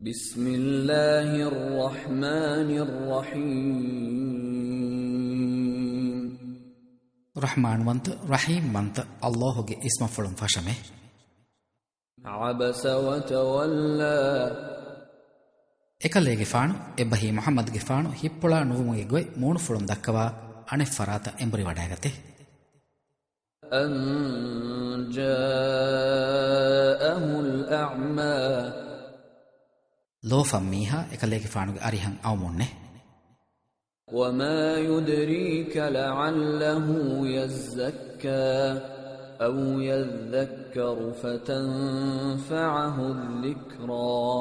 بسم الله الرحمن الرحيم رحمن ونت رحيم ونت الله ಗೆ اسم فلم فشمه عبس وتولى ekaleege faanu ebahi muhammad ge faanu hippula nuvumuge goy moonu fulum dakkawa ane farata embri wadagate أن جاءه الأعمى lofam miha ekaleege faanu ge arihan awmonne وما يدريك لعله يزكى أو يذكر فتنفعه الذكرى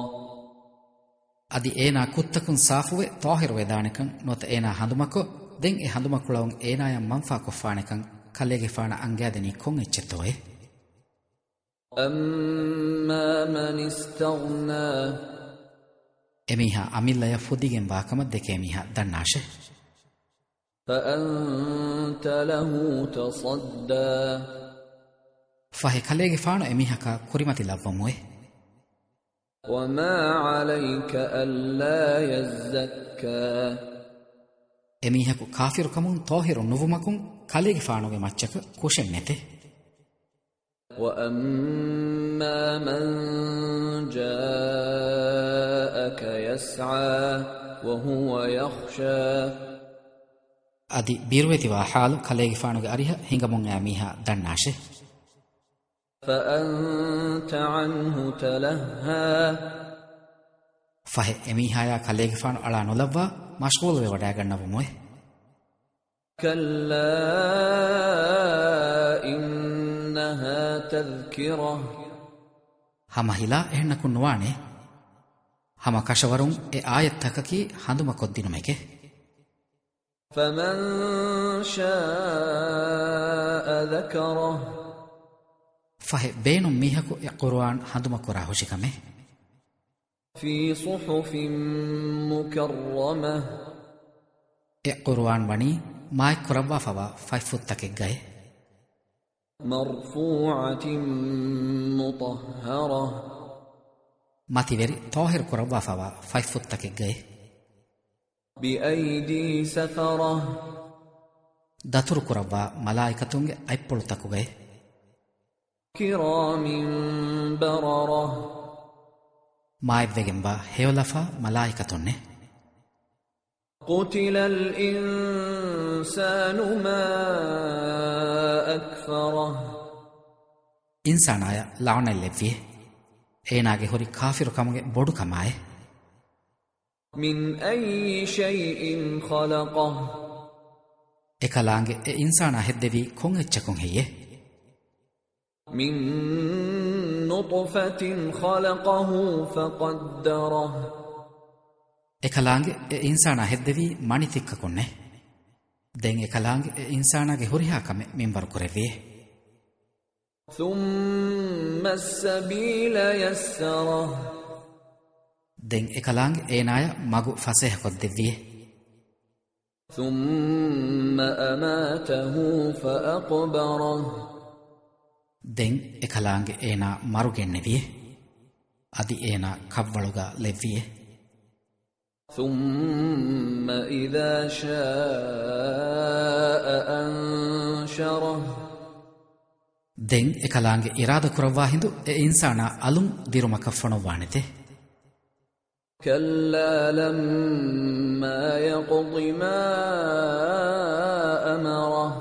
adi ena kuttakun safuwe tahir wedanikan nota ena handumako den e handumakulawun ena yam manfa kofanikan kalege faana angadeni kon echettoe أما من استغنى emiha amillaya fudigen wakama deke miha dannashe فأنت له تصدى fahe kalege faanu emiha ka kurimati lavvamuwe وما عليك ألا يزكى emihaku kafiru kamun tahirun nuvumakun kalege faanuge macchaka kushennete وأما من جاءك يسعى وهو يخشى adi birweti wa halu kalege faanuge ariha hingamun amiha dannashe فأنت عنه تلهى fahe emihaya kalege faanu ala nolawwa mashghul we wada gannavumoy كلا إنها تذكرة hama hila ehna kunwane hama kashawarun e ayat takaki handuma koddinumeke فمن شاء ذكره fahe beenum mihaku e qur'an handuma kora hoshikame في صحف مكرمة e qur'an wani mai korabwa fawa faifuttake gaye مرفوعة مطهرة mativeri tahir korabwa fawa faifuttake gaye بأيدي سفرة datur korabwa malaikatunge aippolutaku gaye كرام بررة maivvegemba hewlafa malaikatunne قتل الإنسان ما أكفره insanaya lawnallevie eenage hori kafiru kamuge bodu kamaye من أي شيء خلقه ekalaange e insana heddevi kon echchakon heye من نطفة خلقه فقدره ekalaange e insana heddevi manitikka konne den ekalaange e insanage horiha kame minbar korevie ثم السبيل يسره den ekalaange eenaya magu faseha koddevie ثم أماته فأقبره den ekalaange eena marugennevie adi eena kavvaluga levie ثم إذا شاء أنشره den ekalaange irada kurawwa hindu e insana alum dirumaka fonowanete كلا لما يقض ما أمره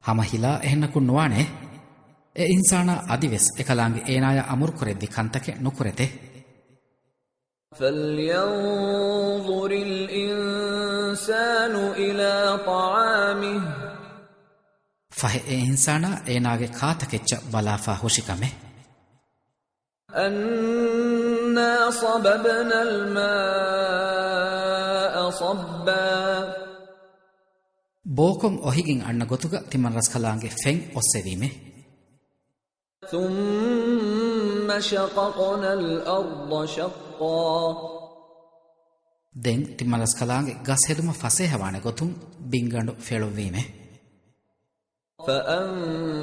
hama hila ehennaku nuwane e insana adives ekalaange eenaya amur koreddi kantake nukurete فلينظر الإنسان إلى طعامه fahe e insana eenage kaatakecca balafa hoshikame أنا صببنا الماء صبا bokon ohigin anna gotuga timan raskalaange fen ossevime ثم شققنا الأرض شقا den timan raskalaange gas heduma fasehawane gotun bingandu felovime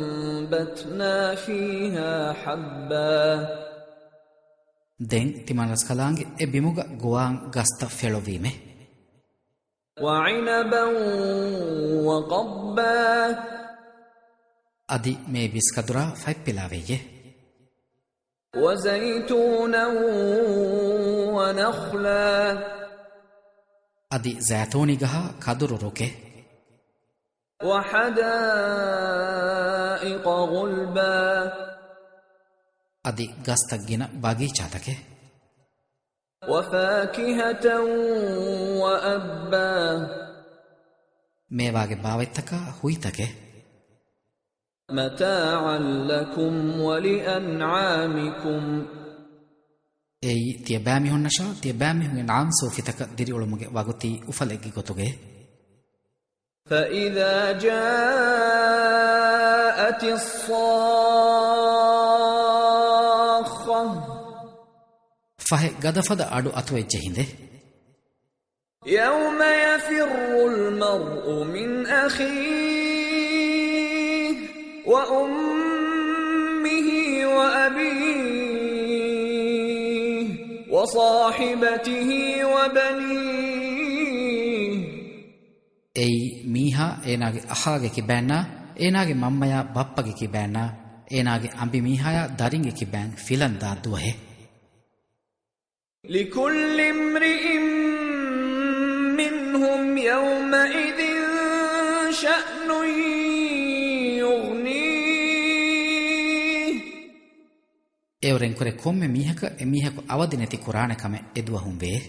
فأنبتنا فيها حبا den timanas kalange e bimuga goan gasta felovime وعنبا وقضبا adi me biskadura faipilaveye وزيتونا ونخلا adi zaitoni gaha kaduru roke وحدائق غلبا adi gasta gina bagichatake وفاكهة وأبا මේවාගේ භාවිතක හුයිතකේ متاعا لكم ولأنعامكم ei tie bෑmi honnasha tie bෑmi hun naam sofitaka diri ulumuge waguti ufalegi gotuge فإذا جاءت الصاخة fahe gadafada adu atuwejje hinde يوم يفر المرء من أخيه وأمه وأبيه وصاحبته وبنيه ei miha enage ahage ki banna enage mammaya bappage ki banna enage ambi mihaya daringe ki ban filanda duhe لكل امرئ منهم يومئذ شأن يغنيه evren kore komme mihaka e mihako avadineti qur'ane kame edwa humbe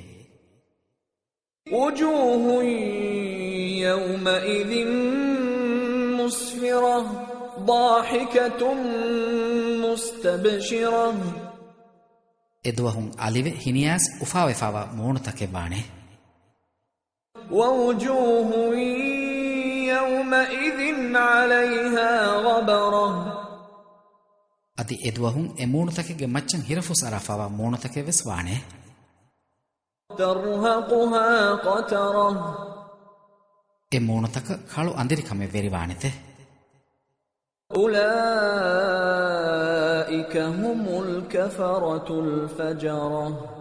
وجوه يومئذ مسفرة ضاحكة مستبشرة edwa hun alive hinias ufawe fawa monutake bane ووجوه يومئذ عليها غبرة adi edwa hun e monutake ge maccan hirafus arafawa monutake veswane ترهقها قترة e monutaka kalu andiri kame veriwanete أولئك هم الكفرة الفجرة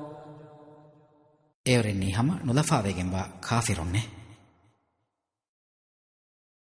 evren ni hama nulafawe gemba kafirunne